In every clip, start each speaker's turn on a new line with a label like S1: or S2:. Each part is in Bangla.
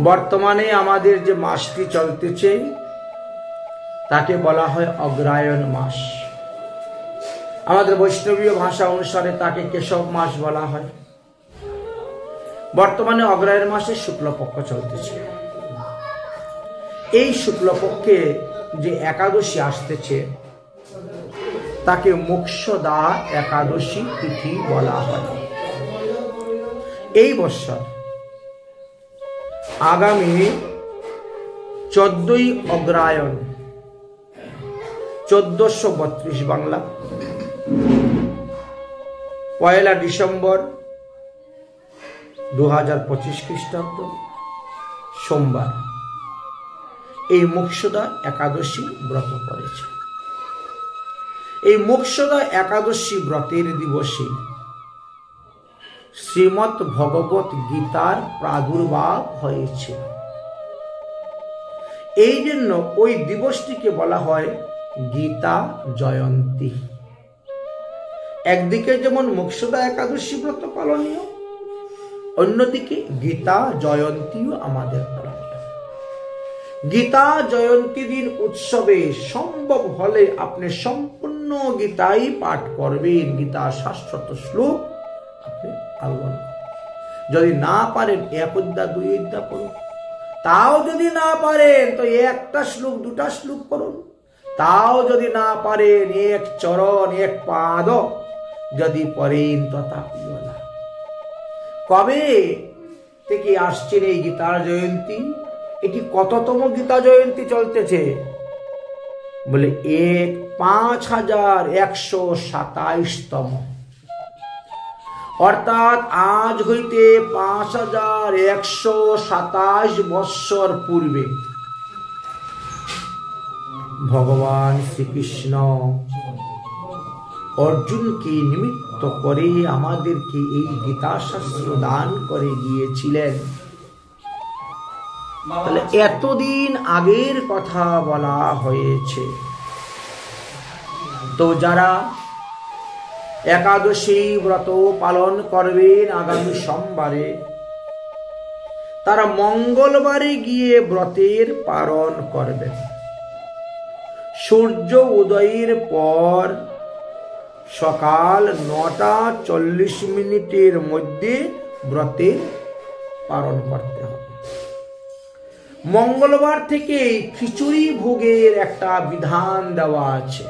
S1: বর্তমানে আমাদের যে মাসটি চলতেছে তাকে বলা হয় অগ্রায়ণ মাস। আমাদের বৈষ্ণবীয় ভাষা অনুসারে তাকে কেশব মাস বলা হয়। বর্তমানে অগ্রায়ণ মাসে শুক্লপক্ষ চলতেছে। এই শুক্লপক্ষে যে একাদশী আসতেছে তাকে মোক্ষদা একাদশী তিথি বলা হয়। এই বৎসর আগামী 14ই অগ্রায়ণ 1432 বাংলা, 1 ডিসেম্বর 2025 খ্রিস্টাব্দ সোমবার এই মোক্ষদা একাদশী ব্রত পড়েছে। এই মোক্ষদা একাদশী ব্রতের দিবসে শ্রীমৎ ভগবত গীতার প্রাদুর্ভাব হয়েছে। এই জন্য ওই দিবসটিকে বলা হয় গীতা জয়ন্তী। একদিকে যেমন মোক্ষদা একাদশী ব্রত পালনীয়, অন্যদিকে গীতা জয়ন্তীও আমাদের পালনীয়। গীতা জয়ন্তী দিন উৎসবে সম্ভব হলে আপনি সম্পূর্ণ গীতাই পাঠ করবেন। গীতা 700 শ্লোক আপনি পালন। যদি না পারেন 1 অধ্যায় 2 অধ্যায় পড়ুন। তাও যদি না পারেন তো 1টা শ্লোক 2টা শ্লোক পড়ুন। তাও যদি না পারেন 1 চরণ 1 পাদ যদি পড়েন তথাপি না। কবে থেকে আসছেন এই গীতার জয়ন্তী? এটি কততম গীতা জয়ন্তী চলতেছে? বলে 5127তম। অর্থাৎ আজ হইতে 5127 বৎসর পূর্বে ভগবান শ্রীকৃষ্ণ অর্জুনকে নিমিত্ত করে আমাদেরকে এই গীতা শাস্ত্র দান করে গিয়েছিলেন। তাহলে এতদিন আগের কথা বলা হয়েছে। তো যারা একাদশী ব্রত পালন করবেন আগামী সোমবারে, তারা মঙ্গলবারে গিয়ে ব্রতের পালন করবেন। সূর্য উদয়ের পর সকাল 9:40 মধ্যে ব্রতের পালন করতে হবে। মঙ্গলবার থেকে খিচুড়ি ভোগের একটা বিধান দেওয়া আছে।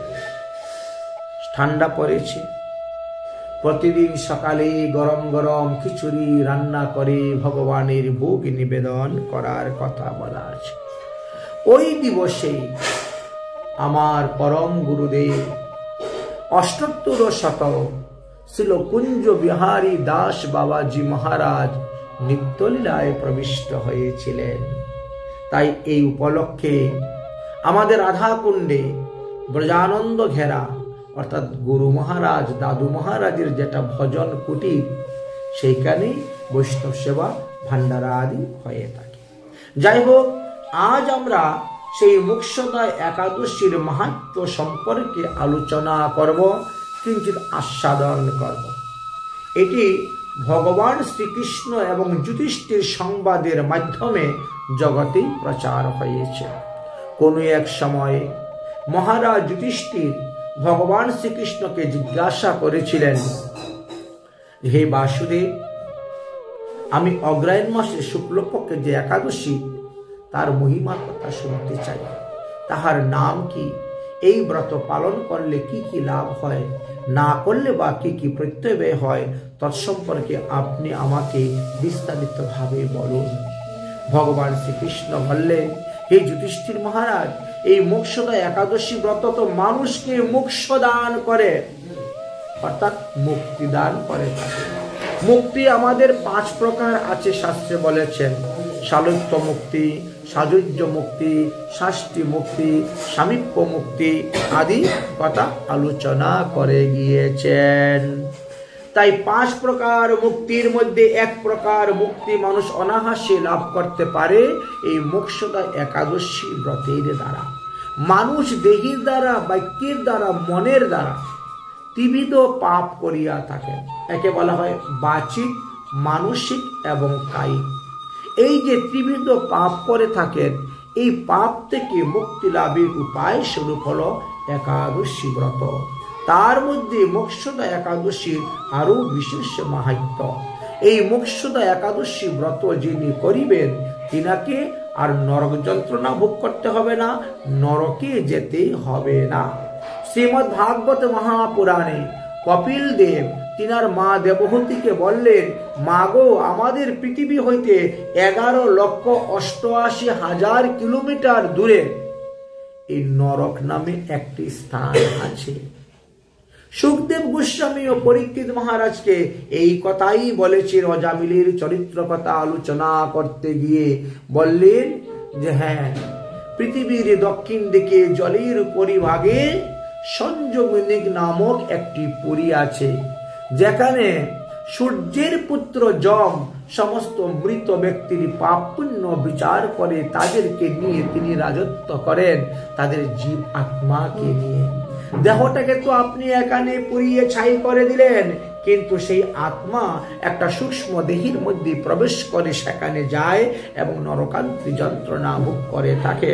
S1: ঠান্ডা পড়েছে, প্রতিদিন সকালে গরম গরম খিচুড়ি রান্না করে ভগবানের ভোগ নিবেদন করার কথা বলা আছে। ওই দিবসে আমার পরম গুরুদেব 78 শ্রীল কুঞ্জ বিহারী দাস বাবাজি মহারাজ নিত্যলীলায় প্রবিষ্ট হয়েছিলেন। তাই এই উপলক্ষে আমাদের রাধাকুণ্ডে ব্রজানন্দ ঘেরা অর্থাৎ গুরু মহারাজ দাদু মহারাজের যেটা ভজন কুটির, সেইখানে বৈষ্ণব সেবা ভান্ডারা আদি হয়ে থাকে। যাই হোক, আজ আমরা সেই মোক্ষদা একাদশীর মাহাত্ম্য সম্পর্কে আলোচনা করব, কিঞ্চিৎ আস্বাদন করব। এটি ভগবান শ্রীকৃষ্ণ এবং যুধিষ্ঠির সংবাদের মাধ্যমে জগতে প্রচার হয়েছে। কোন এক সময়ে মহারাজ যুধিষ্ঠির ভগবান শ্রীকৃষ্ণকে জিজ্ঞাসা করেছিলেন, হে বাসুদেব, আমি অগ্রায়ণ মাসে শুক্লপক্ষে যে একাদশী তার মহিমার কথা শুনতে চাই। তাহার নাম কি? এই ব্রত পালন করলে কি কি লাভ হয়, না করলে বা কি কি প্রত্যয় হয়, তৎসম্পর্কে আপনি আমাকে বিস্তারিত ভাবে বলুন। ভগবান শ্রীকৃষ্ণ বললেন, হে যুধিষ্ঠির মহারাজ, এই মোক্ষদা একাদশী ব্রত তো মানুষকে মোক্ষ দান করে, অর্থাৎ মুক্তি দান করে থাকে। মুক্তি আমাদের 5 প্রকার আছে, শাস্ত্রে বলেছেন। শালুত্য মুক্তি, সাযুজ্য মুক্তি, শাস্তি মুক্তি, সামীপ্য মুক্তি আদি কথা আলোচনা করে গিয়েছেন। তাই 5 প্রকার মুক্তির মধ্যে 1 প্রকার মুক্তি মানুষ অনায়াসে লাভ করতে পারে এই মোক্ষদা একাদশী ব্রতের দ্বারা। মানুষ দেহের দ্বারা, বাক্যের দ্বারা, মনের দ্বারা ত্রিবিধ পাপ করিয়া থাকে। একে বলা হয় বাচিক, মানসিক এবং কায়িক। এই যে ত্রিবিধ পাপ করে থাকেন, এই পাপ থেকে মুক্তি লাভের উপায় স্বরূপ হলো একাদশী ব্রত। তার মধ্যে মোক্ষদা একাদশীর আরো বিশেষ মাহাত্ম্য। এই মোক্ষদা একাদশী ব্রত যিনি করিবেন তিনাকে আর নরক যন্ত্রণা ভোগ করতে হবে না, নরকে যেতে হবে না। শ্রীমদ্ ভাগবত মহাপুরাণে কপিল দেব তিনার মা দেবহূতিকে বললেন, মা গো, আমাদের পৃথিবী হইতে 11,88,000 কিলোমিটার দূরে এই নরক নামে একটি স্থান আছে। সুখদেব গোস্বামী ও পরীক্ষিত মহারাজকে এই কথাই বলেছেন। অজামিলের চরিত্র কথা আলোচনা করতে গিয়ে বললেন যে হ্যাঁ, পৃথিবীর দক্ষিণ দিকে জলের পরিভাগে সঞ্জমিনী নামক একটি পুরী আছে, যেখানে সূর্যের পুত্র যম সমস্ত মৃত ব্যক্তির পাপ পুণ্য বিচার করে তাদেরকে নিয়ে তিনি রাজত্ব করেন, তাদের জীব আত্মাকে নিয়ে। দেহটাকে তো আপনি এখানে পুড়িয়ে ছাই করে দিলেন, কিন্তু সেই আত্মা একটা সূক্ষ্ম দেহের মধ্যে প্রবেশ করে সেখানে যায় এবং নরকান্তি যন্ত্রণা ভোগ করে থাকে।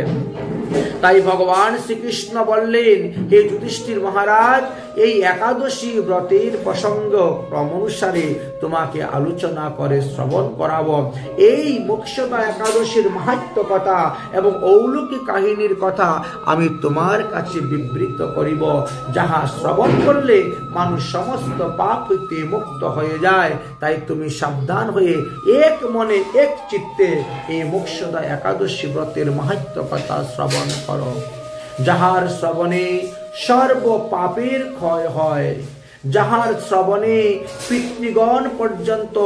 S1: তাই ভগবান শ্রীকৃষ্ণ বললেন, হে যুধিষ্ঠির মহারাজ, এই একাদশী ব্রতের প্রসঙ্গ ক্রমানুসারে তোমাকে আলোচনা করে শ্রবণ করাবো। এই মোক্ষদা একাদশীর মাহাত্ম্য কথা এবং অলৌকিক কাহিনীর কথা আমি তোমার কাছে বিবৃত করিব, যাহা শ্রবণ করলে মানুষ সমস্ত পাপ হইতে মুক্ত হয়ে যায়। তাই তুমি সাবধান হয়ে এক মনে এক চিত্তে এই মোক্ষদা একাদশী ব্রতের মাহাত্ম্য কথা শ্রবণ করো, যাহার শ্রবণে সর্ব পাপের ক্ষয় হয়, যাহার শ্রবণে পিতৃগণ পর্যন্ত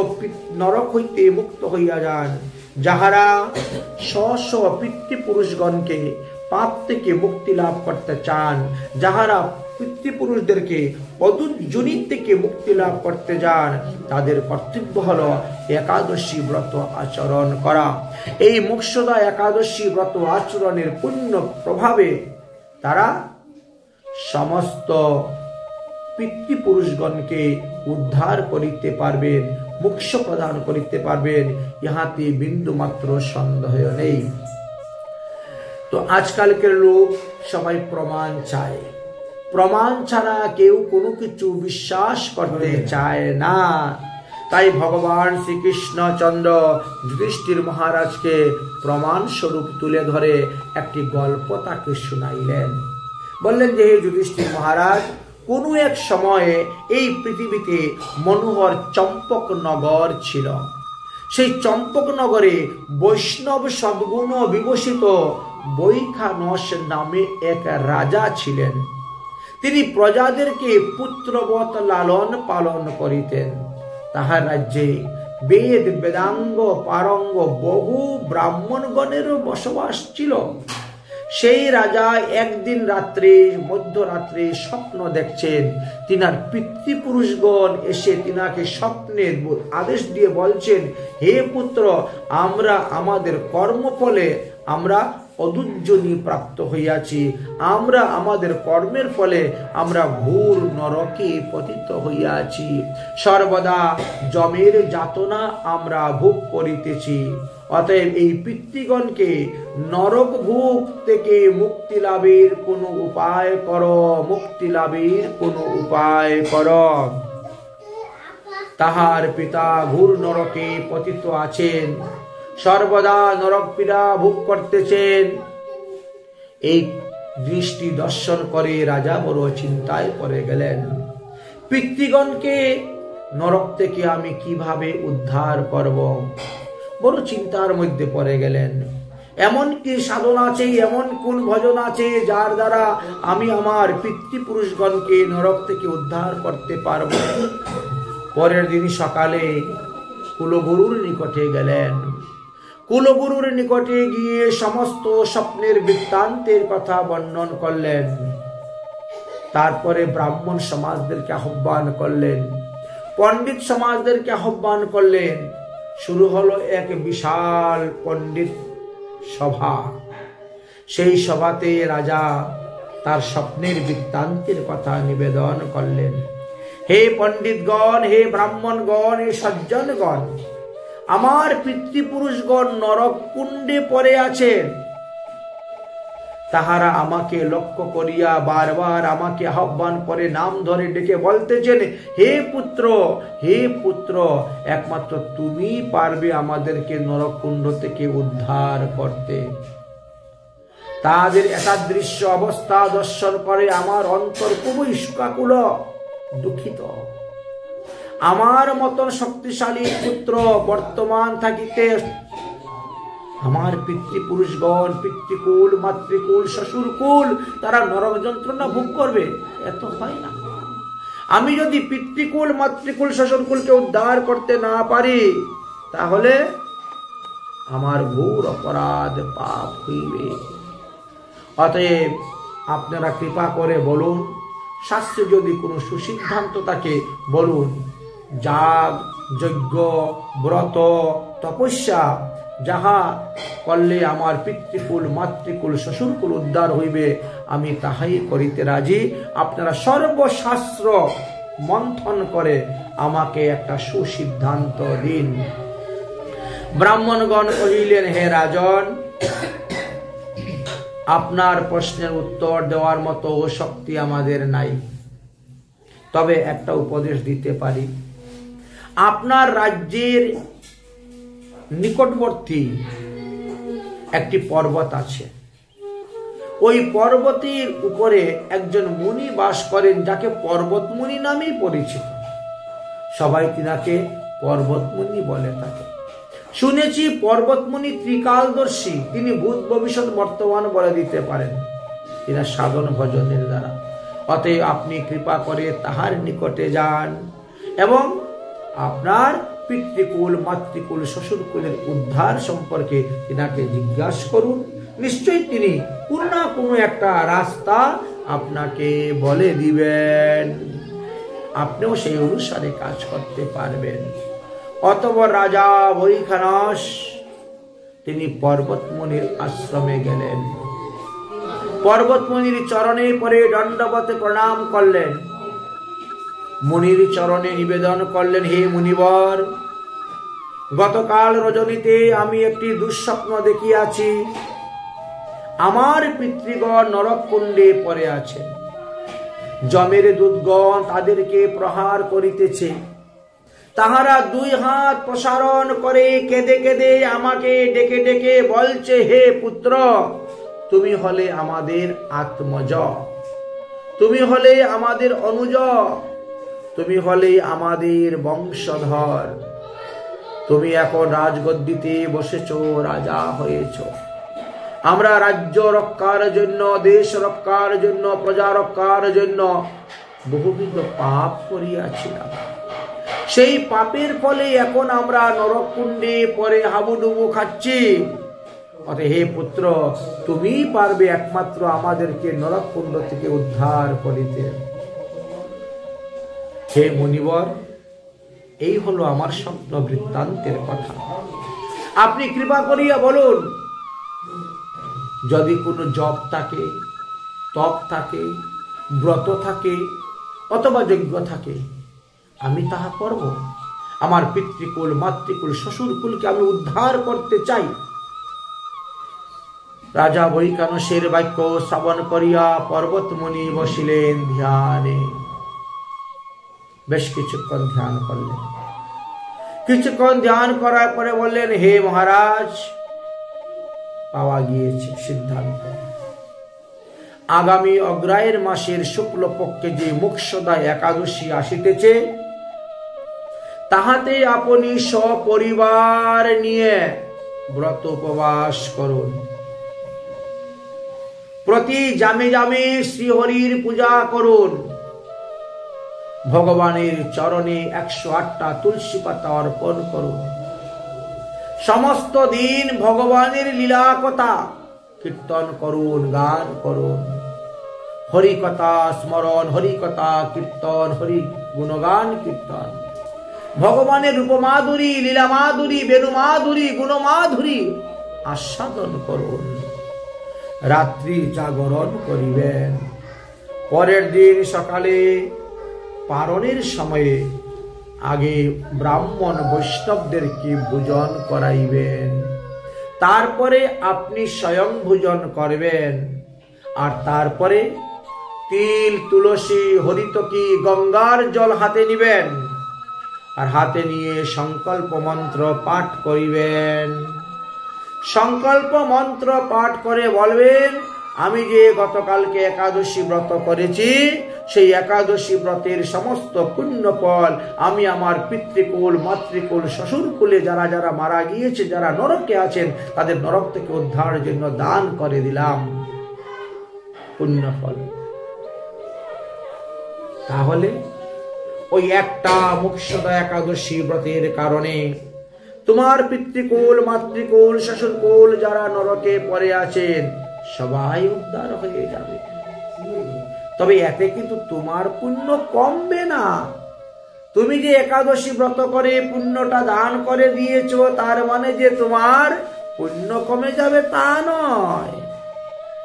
S1: নরক হইতে মুক্ত হইয়া যান, যাহারা স্ব পিতৃপুরুষগণকে পাপ থেকে মুক্তি লাভ করতে চান, যাহারা পিতৃপুরুষদেরকে অদূরজনী থেকে মুক্তি লাভ করতে যান, তাদের কর্তব্য হলো একাদশী ব্রত আচরণ করা। এই মোক্ষদা একাদশী ব্রত আচরণের পুণ্য প্রভাবে তারা সমস্ত পিতৃপুরুষগণকে উদ্ধার করিতে পারবেন, মোক্ষ প্রদান করিতে পারবেন, ইহাতে বিন্দু মাত্র সন্দেহ নেই। তো আজকালকার লোক সবাই প্রমাণ চায়, প্রমাণ ছাড়া কেউ কোনো কিছু বিশ্বাস করতে চায় না। তাই ভগবান শ্রীকৃষ্ণচন্দ্র যুধিষ্ঠির মহারাজকে প্রমাণ স্বরূপ তুলে ধরে একটি গল্প তাকে শুনাইলেন। বললেন যে হে যুধিষ্ঠির মহারাজ, কোন এক সময়ে এই পৃথিবীতে মনোহর চম্পকনগর ছিল। সেই চম্পকনগরে বৈষ্ণব সদ্গুণ বিভূষিত বৈখানস নামে এক রাজা ছিলেন। তিনি প্রজাদেরকে পুত্রবৎ লালন পালন করিতেন। তাহার রাজ্যে বেদ বেদাঙ্গ পারঙ্গ বহু ব্রাহ্মণগণেরও বসবাস ছিল। সেই রাজা একদিন রাত্রে মধ্যরাত্রে স্বপ্ন দেখছেন, তিনার পিতৃপুরুষগণ এসে তিনাকে স্বপ্নে আদেশ দিয়ে বলছেন, হে পুত্র, আমরা আমাদের কর্মফলে আমরা অদূরজনী প্রাপ্ত হইয়াছি, আমরা আমাদের কর্মের ফলে আমরা ঘোর নরকে পতিত হইয়াছি, সর্বদা যমের যাতনা আমরা ভোগ করিতেছি। অতএব এই পিতৃগণকে নরক ভোগ থেকে মুক্তি লাভের কোনো উপায় করো, মুক্তি লাভের কোনো উপায় করো। তাহার পিতা ঘোর নরকে পতিত আছেন, সর্বদা নরক পীড়া ভোগ করতেছেন। এই দৃষ্টি দর্শন করে রাজা বড় চিন্তায় পড়ে গেলেন। পিতৃগণকে নরক থেকে আমি কিভাবে উদ্ধার করব, বড় চিন্তার মধ্যে পড়ে গেলেন। এমন কি সাধন আছে, এমন কোন ভজন আছে যার দ্বারা আমি আমার পিতৃপুরুষগণকে নরক থেকে উদ্ধার করতে পারব। পরের দিন সকালে কুলগুরুর নিকটে গেলেন। কুলগুরুর নিকটে গিয়ে সমস্ত স্বপ্নের বৃত্তান্তের কথা বর্ণন করলেন। তারপরে ব্রাহ্মণ সমাজদেরকে আহ্বান করলেন, পণ্ডিত সমাজদেরকে আহ্বান করলেন। শুরু হলো এক বিশাল পণ্ডিত সভা। সেই সভাতে রাজা তার স্বপ্নের বৃত্তান্তের কথা নিবেদন করলেন। হে পণ্ডিতগণ, হে ব্রাহ্মণগণ, হে সজ্জনগণ, আমার পিতৃপুরুষগণ নরক কুণ্ডে পড়ে আছেন, তাহারা আমাকে লক্ষ্য করিয়া বারবার আমাকে আহ্বান করে নাম ধরে ডেকে বলতেছেন, হে পুত্র, হে পুত্র, একমাত্র তুমি পারবে আমাদেরকে নরককুণ্ড থেকে উদ্ধার করতে। তাদের এতাদৃশ্য অবস্থা দর্শন করে আমার অন্তর খুবই শোকাকুল, দুঃখিত। আমার মতন শক্তিশালী পুত্র বর্তমান থাকিতে আমার পিতৃপুরুষগণ, পিতৃকুল, মাতৃকুল, শ্বশুরকুল, তারা নরক যন্ত্রণা ভোগ করবে, এত হয় না। আমি যদি পিতৃকুল, মাতৃকুল, শ্বশুরকুলকে উদ্ধার করতে না পারি, তাহলে আমার ঘোর অপরাধ পাপ হইবে। অতএব আপনারা কৃপা করে বলুন, শাস্ত্রে যদি কোনো সুসিদ্ধান্ত থাকে বলুন। যাগ, যজ্ঞ, ব্রত, তপস্যা যাহা করলে আমার পিতৃকুল, মাতৃকুল, শ্বশুরকুল উদ্ধার হইবে, আমি তাহাই করিতে রাজি। আপনারা সর্বশাস্ত্র মন্থন করে আমাকে একটা সুসিদ্ধান্ত দিন। ব্রাহ্মণগণ কহিলেন, হে রাজন, আপনার প্রশ্নের উত্তর দেওয়ার মতো শক্তি আমাদের নাই, তবে একটা উপদেশ দিতে পারি। আপনার রাজ্যের নিকটবর্তী একটি পর্বত আছে, ওই পর্বতের উপরে একজন মুনি বাস করেন, যাকে পর্বত মুনি নামেই পরিচিত। সবাই তিনাকে পর্বত মুনি বলে থাকে। শুনেছি পর্বত মুনি ত্রিকালদর্শী, তিনি ভূত ভবিষ্যৎ বর্তমান বলে দিতে পারেন, তিনি সাধন ভজনের দ্বারা। অতএব আপনি কৃপা করে তাহার নিকটে যান এবং আপনার পিতৃকুল, মাতৃকুল, শ্বশুরকুলের উদ্ধার সম্পর্কে তিনাকে জিজ্ঞাসা করুন। নিশ্চয়ই তিনি কোনো না কোনো একটা রাস্তা আপনাকে বলে দিবেন, আপনিও সেই অনুসারে কাজ করতে পারবেন। অতঃপর রাজা বৈখানস তিনি পর্বতমুনির আশ্রমে গেলেন। পর্বতমুনির চরণে পরে দণ্ডবতে প্রণাম করলেন। মুনির চরণে নিবেদন করলেন, হে মুনিবর, গতকাল রজনীতে আমি একটি দুঃস্বপ্ন দেখিয়াছি। আমার পিতৃগণ নরককুণ্ডে পড়ে আছেন, যমের দূতগণ তাদেরকে প্রহার করিতেছে। তাহারা দুই হাত প্রসারণ করে কেঁদে কেঁদে আমাকে ডেকে ডেকে বলছে, হে পুত্র, তুমি হলে আমাদের আত্মজ, তুমি হলে আমাদের অনুজ, তুমি হলে আমাদের বংশধর, তুমি এখন রাজগদ্দিতে বসেছ, রাজা হয়েছ। আমরা রাজ্য রক্ষার জন্য, দেশ রক্ষার জন্য, প্রজা রক্ষার জন্য বহুবিধ পাপ করিয়াছিলাম। সেই পাপের ফলে এখন আমরা নরককুণ্ডে পরে হাবুডুবু খাচ্ছি। অতএব হে পুত্র, তুমি পারবে একমাত্র আমাদেরকে নরককুণ্ড থেকে উদ্ধার করিতে। হে মুনিবর, এই হলো আমার স্বপ্ন বৃত্তান্তের কথা। আপনি কৃপা করিয়া বলুন, যদি কোনো জপ থাকে, তপ থাকে, ব্রত থাকে অথবা যজ্ঞ থাকে, আমি তাহা করব। আমার পিতৃকুল, মাতৃকুল, শ্বশুরকুলকে আমি উদ্ধার করতে চাই। রাজা বৈখানসের বাক্য শ্রবণ করিয়া পর্বতমুনি বসিলেন ধ্যানে। বেশ কিছুক্ষণ ধ্যান করলেন। কিছুক্ষণ ধ্যান করার পরে বললেন, হে মহারাজ, পাওয়া গিয়েছে সিদ্ধান্ত। আগামী অগ্রায়ের মাসের শুক্লপক্ষে যে মোক্ষদা একাদশী আসিতেছে, তাহাতে আপনি সপরিবার নিয়ে ব্রত উপবাস করুন। প্রতি জামে জামে শ্রীহরির পূজা করুন। ভগবানের চরণে 108টা তুলসী পাতা অর্পণ করুন। সমস্ত দিন ভগবানের লীলা কথা কীর্তন করুন, গান করুন। হরি কথা স্মরণ, হরি কথা কীর্তন, হরি গুণগান কীর্তন। ভগবানের রূপমাধুরী, লীলা মাধুরী, বেণু মাধুরী, গুণ মাধুরী আস্বাদন করুন। রাত্রি জাগরণ করিবেন। পরের দিন সকালে পারণের সময়ে আগে ব্রাহ্মণ বৈষ্ণবদেরকে ভোজন করাইবেন, তারপরে আপনি স্বয়ং ভোজন করবেন। আর তারপরে তিল, তুলসী, হরিতকি, গঙ্গার জল হাতে নিবেন, আর হাতে নিয়ে সংকল্প মন্ত্র পাঠ করিবেন। সংকল্প মন্ত্র পাঠ করে বলবেন, আমি যে গতকালকে একাদশী ব্রত করেছি, সেই একাদশী ব্রতের সমস্ত পুণ্য ফল আমি আমার পিতৃকুল, মাতৃকুল, শ্বশুরকুলে যারা যারা মারা গিয়েছে, যারা নরকে আছেন, তাদের নরক থেকে উদ্ধারের জন্য দান করে দিলাম পুণ্য ফল। তাহলে ওই একটা মোক্ষদা একাদশী ব্রতের কারণে তোমার পিতৃকুল, মাতৃকুল, শ্বশুরকুল যারা নরকে পড়ে আছেন সবাই উদ্ধার হয়ে যাবে। তবে এতে কিন্তু তোমার পুণ্য কমবে না। তুমি যে একাদশী ব্রত করে পুণ্যটা দান করে দিয়েছো, তার মানে যে তোমার পুণ্য কমে যাবে তা নয়,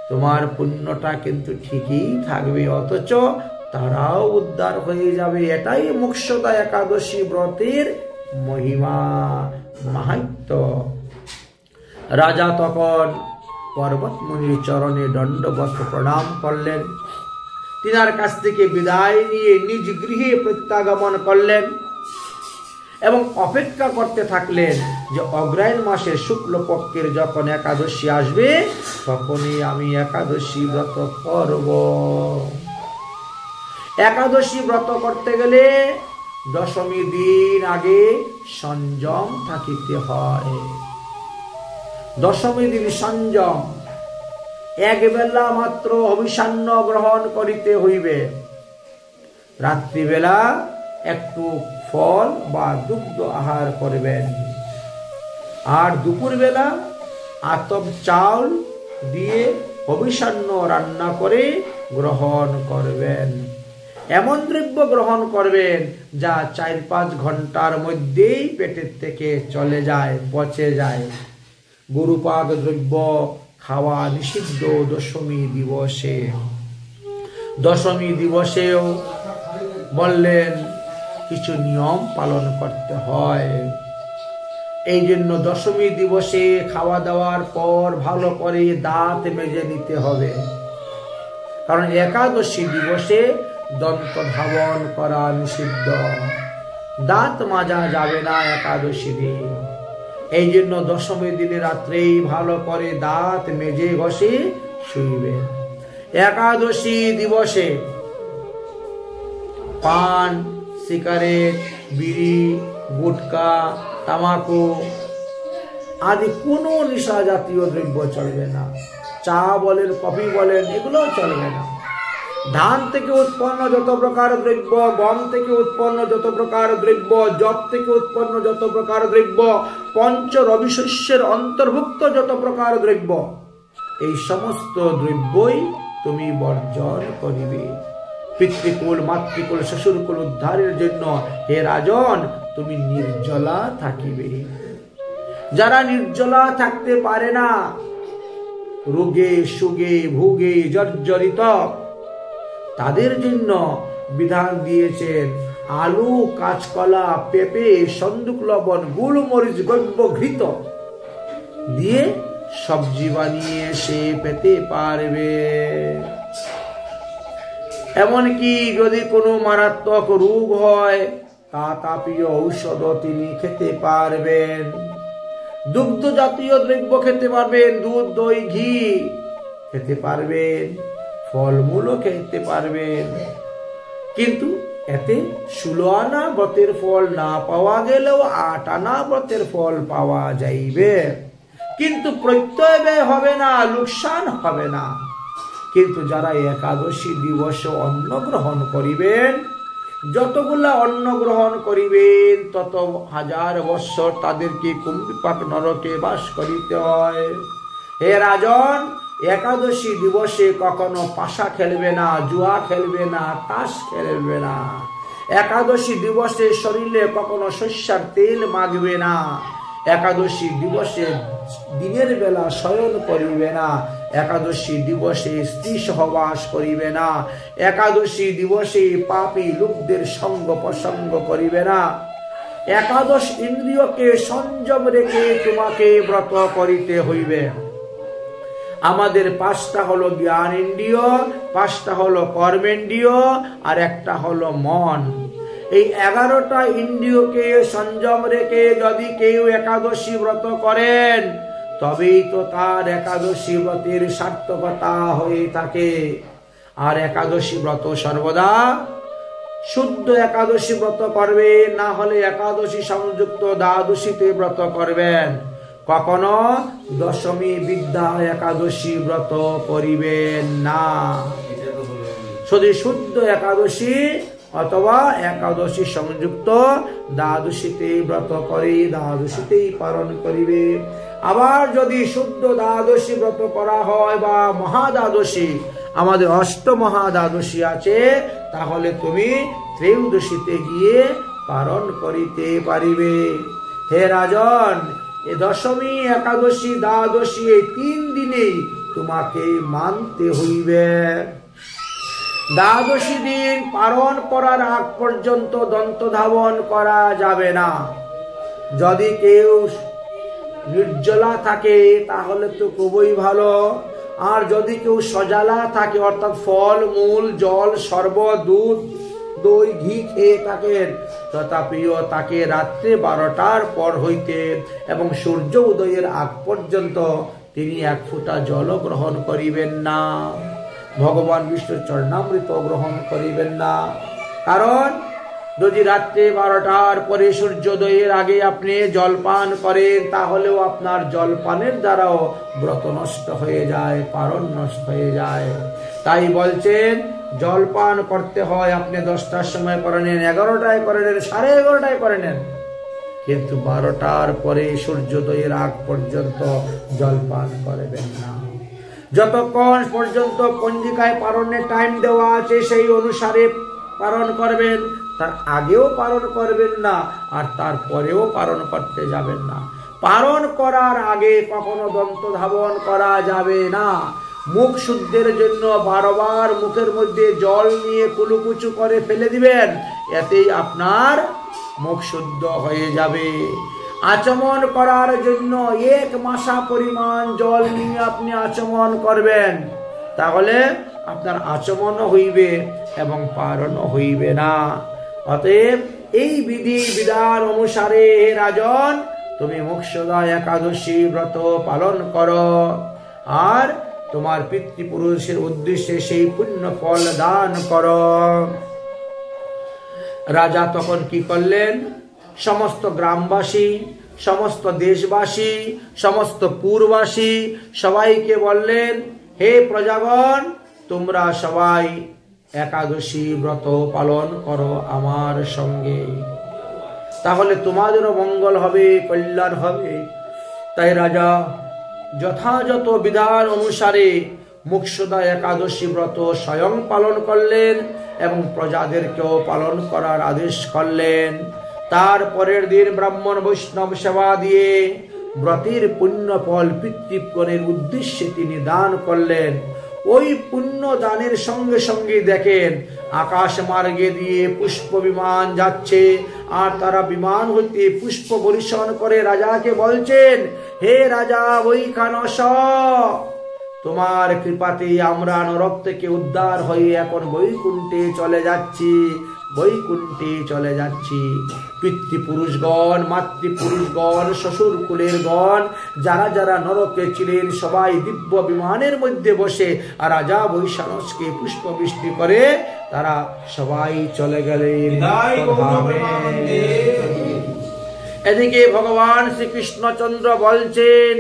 S1: তোমার পুণ্যটা কিন্তু ঠিকই থাকবে, অথচ তারাও উদ্ধার হয়ে যাবে। এটাই মোক্ষদা একাদশী ব্রতের মহিমা, মাহাত্ম্য। রাজা তখন পর্বতমুনির চরণে দণ্ডবত প্রণাম করলেন, তিনার কাছ থেকে বিদায় নিয়ে নিজ গৃহে প্রত্যাগমন করলেন এবং অপেক্ষা করতে থাকলেন যে অগ্রহায়ণ মাসের শুক্লপক্ষের যখন একাদশী আসবে তখনই আমি একাদশী ব্রত করব। একাদশী ব্রত করতে গেলে দশমী দিন আগে সংযম থাকিতে হয়। দশমী দিন সংযম, এক বেলা মাত্র অভিসান্ন গ্রহণ করিতে হইবে। রাত্রিবেলা একটু ফল বা দুগ্ধ আহার করবেন, আর দুপুর বেলা আতপ চাউল দিয়ে অভিসান্ন রান্না করে গ্রহণ করবেন। এমন দ্রব্য গ্রহণ করবেন যা 4-5 ঘন্টার মধ্যেই পেটের থেকে চলে যায়, পচে যায়। গুরুপাক দ্রব্য খাওয়া নিষিদ্ধ দশমী দিবসে। দশমী দিবসেও বললেন কিছু নিয়ম পালন করতে হয়। এই জন্য দশমী দিবসে খাওয়া দাওয়ার পর ভালো করে দাঁত মেজে নিতে হবে, কারণ একাদশী দিবসে দন্ত ধাবন করা নিষিদ্ধ, দাঁত মাজা যাবে না একাদশী দিন। এই জন্য দশমী দিনে রাত্রেই ভালো করে দাঁত মেজে ঘষে শুইবে। একাদশী দিবসে পান, সিগারেট, বিড়ি, গুটকা, তামাকু আদি কোনো নেশা জাতীয় দ্রব্য চলবে না। চা বলেন, কফি বলেন, এগুলোও চলবে না। ধান থেকে উৎপন্ন যত প্রকার দ্রব্য, গম থেকে উৎপন্ন যত প্রকার দ্রব্য, যব থেকে উৎপন্ন যত প্রকার দ্রব্য, পঞ্চ রবি শস্যের অন্তর্ভুক্ত যত প্রকার দ্রব্য, এই সমস্ত দ্রব্যই তুমি বর্জন করিবে। পিতৃকুল, মাতৃকুল, শ্বশুরকুল উদ্ধারের জন্য হে রাজন তুমি নির্জলা থাকিবে। যারা নির্জলা থাকতে পারে না, রোগে সুগে ভুগে জর্জরিত, তাদের জন্য বিধান দিয়েছেন আলু, কাঁচকলা, পেঁপে, সন্দুক লবণ, গুড়, মরিচ, গব্য, ঘৃত দিয়ে সবজি বানিয়ে সে পেতে পারবে। এমনকি যদি কোনো মারাত্মক রোগ হয় তা তাপীয় ঔষধ তিনি খেতে পারবেন। দুগ্ধ জাতীয় দ্রব্য খেতে পারবেন, দুধ, দই, ঘি খেতে পারবেন, ফলমূলও খেতে পারবেন। কিন্তু এতে 16 আনা ব্রতের ফল না পাওয়া গেলেও 8 আনা ব্রতের ফল পাওয়া যাইবে, কিন্তু প্রত্যয় ব্যয় হবে না, লোকসান হবে না। কিন্তু যারা একাদশী দিবসে অন্ন গ্রহণ করিবেন, যতগুলা অন্ন গ্রহণ করিবেন তত 1000 বৎসর তাদেরকে কুম্ভিপাক নরকে বাস করিতে হয়। হে রাজন, একাদশী দিবসে কখনো পাশা খেলবে না, জুয়া খেলবে না, তাস খেলবে না। একাদশী দিবসে শরীরে কখনো সর্ষের তেল মাখবে না। একাদশী দিবসে দিনের বেলা শয়ন করিবে না। একাদশী দিবসে স্ত্রী সহবাস করিবে না। একাদশী দিবসে পাপী লোকদের সঙ্গ প্রসঙ্গ করিবে না। একাদশ ইন্দ্রিয়কে সংযম রেখে তোমাকে ব্রত করিতে হইবে। আমাদের 5টা হলো জ্ঞান ইন্দ্রিয়, 5টা হলো কর্মেন্দ্রিয়, আর একটা হলো মন। এই 11টা ইন্দ্রিয়কে সংযম রেখে যদি কেউ একাদশী ব্রত করেন, তবেই তো তার একাদশী ব্রতের সার্থকতা হয়ে থাকে। আর একাদশী ব্রত সর্বদা শুদ্ধ একাদশী ব্রত করবেন, না হলে একাদশী সংযুক্ত দ্বাদশীতে ব্রত করবেন। কখনো দশমী বিদ্যা একাদশী ব্রত করিবেন না। শুধু শুদ্ধ একাদশী অথবা একাদশী সংযুক্ত দ্বাদশীতে ব্রত করে দ্বাদশীতেই পালন করিবে। আবার যদি শুদ্ধ দ্বাদশী ব্রত করা হয় বা মহাদ্বাদশী, আমাদের অষ্টমহাদ্বাদশী আছে, তাহলে তুমি ত্রয়োদশীতে গিয়ে পালন করিতে পারিবে। হে রাজন, এ দশমী একাদশী দ্বাদশী এই 3 দিনেই তোমাকে মানতে হইবে। দ্বাদশী দিন পালন করার আগ পর্যন্ত দন্ত ধাবন করা যাবে না। যদি কেউ নির্জলা থাকে তাহলে তো খুবই ভালো। আর যদি কেউ সজালা থাকে, অর্থাৎ ফল মূল জল শরবত দুধ দই ঘি খেয়ে থাকেন, তথাপিও তাকে রাত্রে 12টার পর হইতে এবং সূর্য উদয়ের আগ পর্যন্ত তিনি 1 ফোঁটা জল গ্রহণ করিবেন না। ভগবান বিষ্ণুর চরণামৃত গ্রহণ করিবেন না। কারণ যদি রাত্রে 12টার পরে সূর্যোদয়ের আগে আপনি জলপান করেন, তাহলেও আপনার জলপানের দ্বারাও ব্রত নষ্ট হয়ে যায়, পারণ নষ্ট হয়ে যায়। তাই বলছেন জলপান করতে হয় আপনি 10টার সময় করে নেন, 11টায় করে নেন, 11:30টায় করে নেন, কিন্তু 12টার পরে সূর্যোদয়ের আগ পর্যন্ত জলপান করবেন না। যতক্ষণ পর্যন্ত পঞ্জিকায় পালনের টাইম দেওয়া আছে সেই অনুসারে পালন করবেন, তার আগেও পালন করবেন না, আর তারপরেও পালন করতে যাবেন না। পালন করার আগে কখনো দন্ত ধাবন করা যাবে না। মুখ শুদ্ধের জন্য 12 বার মুখের মধ্যে জল নিয়ে কুলুকুচু করে ফেলে দিবেন, এতেই আপনার মুখ শুদ্ধ হয়ে যাবে। আচমন করার জন্য 1 মাসা পরিমাণ জল নিয়ে আপনি আচমন করবেন, তাহলে আপনার আচমনও হইবে এবং পারণও হইবে না। অতএব এই বিধি বিধান অনুসারে হে রাজন, তুমি মোক্ষদা একাদশী ব্রত পালন করো আর তোমার পিতৃপুরুষের উদ্দেশ্যে সেই পুণ্য ফল দান করো। রাজা তখন কি করলেন? সমস্ত গ্রামবাসী, সমস্ত দেশবাসী, সমস্ত পুরবাসী সবাইকে বললেন, হে প্রজাগণ, তোমরা সবাই একাদশী ব্রত পালন করো আমার সঙ্গে, তাহলে তোমাদেরও মঙ্গল হবে, কল্যাণ হবে। তাই রাজা যথাযথ বিধান অনুসারে মোক্ষদা একাদশী ব্রত স্বয়ং পালন করলেন এবং প্রজাদেরকেও পালন করার আদেশ করলেন। তার পরের দিন ব্রাহ্মণ বৈষ্ণব সেবা দিয়ে ব্রতের পুণ্য ফল পিতৃগণের উদ্দেশ্যে তিনি দান করলেন। ওই পুণ্য দানের সঙ্গে সঙ্গে দেখেন আকাশ মার্গে দিয়ে পুষ্প বিমান যাচ্ছে, আর তারা বিমান হইতে পুষ্প বর্ষণ করে রাজাকে বলছেন, হে রাজা বৈখানস, তোমার কৃপাতে আমরা নরক থেকে উদ্ধার হয়ে এখন বৈকুণ্ঠে চলে যাচ্ছি, বৈকুণ্ঠে চলে যাচ্ছি। পিতৃপুরুষগণ, মাতৃপুরুষগণ, শ্বশুর কুলের গণ যারা যারা নরকে ছিলেন সবাই দিব্য বিমানের মধ্যে বসে আর রাজা বৈখানসকে পুষ্প বৃষ্টি করে তারা সবাই চলে গেলেন। এদিকে ভগবান শ্রীকৃষ্ণচন্দ্র বলছেন,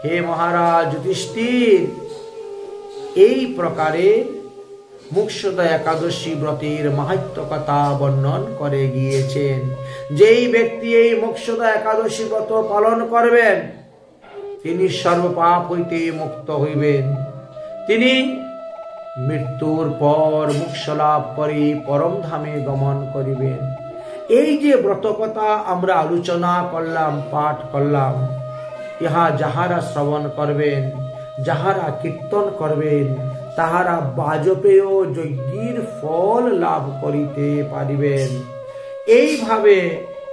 S1: হে মহারাজ যুধিষ্ঠির, এই প্রকারে মোক্ষদা একাদশী ব্রতের মাহাত্ম্য কথা বর্ণন করে গিয়েছেন। যেই ব্যক্তি এই মোক্ষদা একাদশী ব্রত পালন করবেন তিনি সর্বপাপ হইতে মুক্ত হইবেন। তিনি মৃত্যুর পর মোক্ষ লাভ করে পরম ধামে গমন করিবেন। এই যে ব্রত কথা আমরা আলোচনা করলাম, পাঠ করলাম, ইহা যাহারা শ্রবণ করবেন, যাহারা কীর্তন করবেন, তাহারা বাজপেয় যজ্ঞের ফল লাভ করিতে পারিবেন। এইভাবে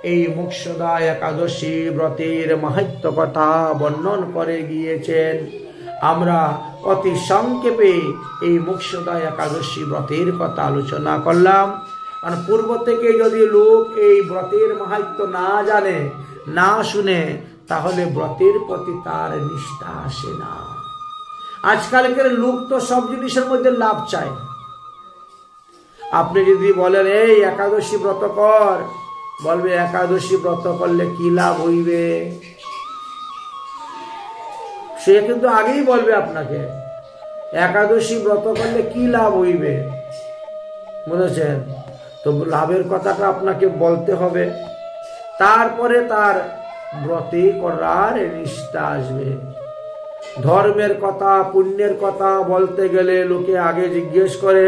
S1: এই মোক্ষদা একাদশী ব্রতের মাহাত্ম্য কথা বর্ণন করে গিয়েছেন। আমরা অতি সংক্ষেপে এই মোক্ষদা একাদশী ব্রতের কথা আলোচনা করলাম। আর পূর্ব থেকে যদি লোক এই ব্রতের মাহাত্ম্য না জানে, না শুনে, তাহলে ব্রতের প্রতি তার নিষ্ঠা আসে না। আজকালকার লোক তো সব জিনিসের মধ্যে লাভ চায়। আপনি যদি বলেন এই একাদশী ব্রত কর, বলবে একাদশী ব্রত করলে কি লাভ হইবে, সে কিন্তু আগেই বলবে আপনাকে একাদশী ব্রত করলে কি লাভ হইবে, বুঝেছেন? তো লাভের কথাটা আপনাকে বলতে হবে, তারপরে তার ব্রতে করার নিষ্ঠা আসবে। ধর্মের কথা, পুণ্যের কথা বলতে গেলে লোকে আগে জিজ্ঞেস করে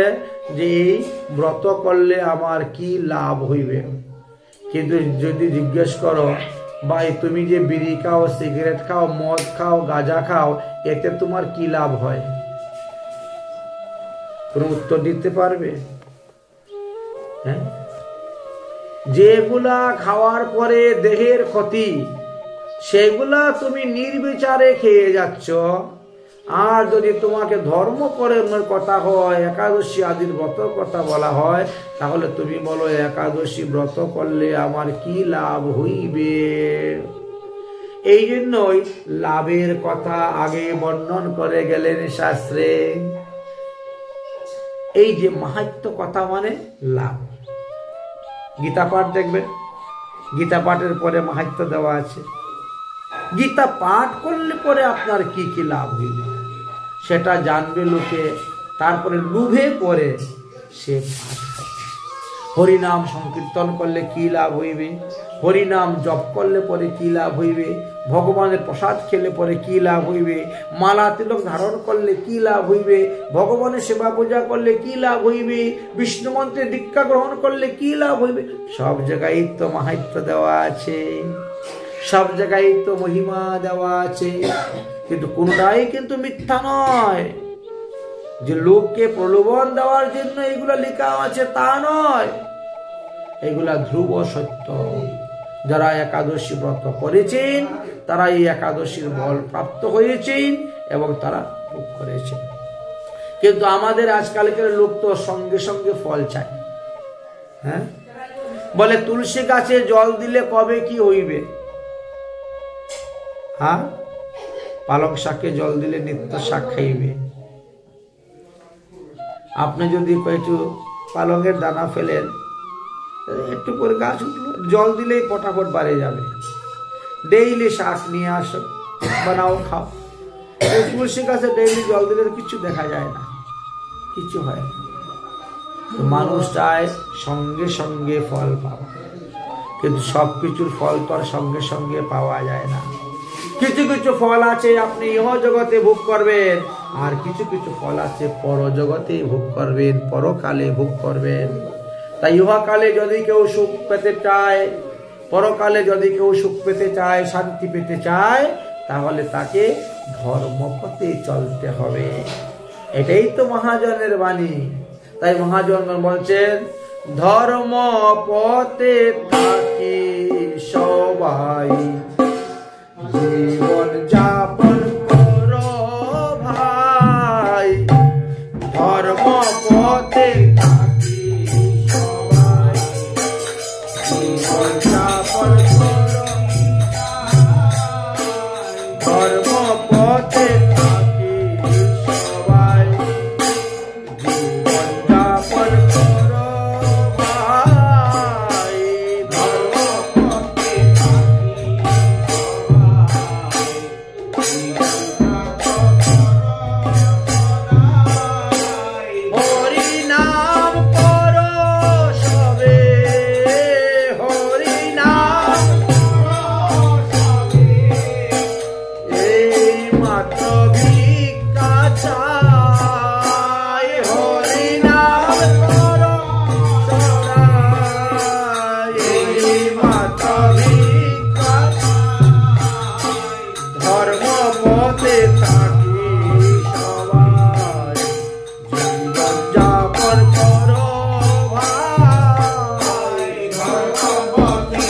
S1: যে এই ব্রত করলে আমার কি লাভ হইবে। কিন্তু যদি জিজ্ঞেস করো ভাই তুমি যে বিড়ি খাও, সিগারেট খাও, মদ খাও, গাঁজা খাও, এতে তোমার কি লাভ হয়, কোনো উত্তর দিতে পারবে? হ্যাঁ, যেগুলা খাওয়ার পরে দেহের ক্ষতি, সেগুলা তুমি নির্বিচারে খেয়ে যাচ্ছ। আর যদি তোমাকে ধর্ম কর্মের কথা হয়, একাদশী আদির ব্রত কথা বলা হয়, তাহলে তুমি বলো একাদশী ব্রত করলে আমার কি লাভ হইবে। এই জন্যই লাভের কথা আগে বর্ণন করে গেলেন শাস্ত্রে। এই যে মাহাত্ম্য কথা মানে লাভ। গীতা পাঠ দেখবেন, গীতা পাঠের পরে মাহাত্ম্য দেওয়া আছে। গীতা পাঠ করলে পরে আপনার কি কি লাভ হইবে সেটা জানবে লোকে, তারপরে লোভে পরে সে পাঠ করবে। হরিনাম সংকীর্তন করলে কি লাভ হইবে, হরিনাম জপ করলে পরে কি লাভ হইবে, ভগবানের প্রসাদ খেলে পরে কি লাভ হইবে, মালা তিলক ধারণ করলে কি লাভ হইবে, ভগবানের সেবা পূজা করলে কি লাভ হইবে, বিষ্ণু মন্ত্রে দীক্ষা গ্রহণ করলে কি লাভ হইবে, সব জায়গায় তো মাহাত্ম্য দেওয়া আছে, সব জায়গায় তো মহিমা দেওয়া আছে। কিন্তু কোনটাই কিন্তু মিথ্যা নয় যে লোককে প্রলোভন দেওয়ার জন্য এগুলা লেখা আছে, তা নয়। এগুলা ধ্রুব সত্য। যারা একাদশী ব্রত করেছেন তারা এই একাদশীর বল প্রাপ্ত হয়েছেন এবং তারা ভোগ করেছেন। কিন্তু আমাদের আজকালকার লোক তো সঙ্গে সঙ্গে ফল চায়। হ্যাঁ, বলে তুলসী গাছে জল দিলে কবে কি হইবে, হ্যাঁ, পালক শাকে জল দিলে নিত্য শাক খাইবে। আপনি যদি একটু পালকের দানা ফেলেন, একটু করে গাছ উঠলো, জল দিলেই ফটাফট বাড়ে যাবে। ডেইলি শাক নিয়ে আসো, বানাও, খাও। তুলসী গাছে ডেইলি জল দিলে কিছু দেখা যায় না, কিছু হয় না। মানুষ চায় সঙ্গে সঙ্গে ফল পাওয়া, কিন্তু সবকিছুর ফল তো আর সঙ্গে সঙ্গে পাওয়া যায় না। কিছু কিছু ফল আছে আপনি ইহ জগতে ভোগ করবেন, আর কিছু কিছু ফল আছে পর জগতে ভোগ করবেন, পরকালে ভোগ করবেন। তাই ইহকালে যদি কেউ সুখ পেতে চায়, পরকালে যদি কেউ সুখ পেতে চায়, শান্তি পেতে চায়, তাহলে তাকে ধর্মপথে চলতে হবে। এটাই তো মহাজনের বাণী। তাই মহাজন বলছেন ধর্ম পথে থাকি সবাই জীবন যাপন করো ভাই, ধর্ম পথে থাকি সবাই জীবন যাপন করো, ধর্ম পথে থাকি সবাই জীবন যাপন করো ভাই, ধর্ম পথে থাকি সবাই জীবন যাপন করো ভাই, ধর্ম পথে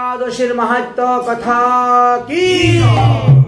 S1: एकादशीर महत्व कथा की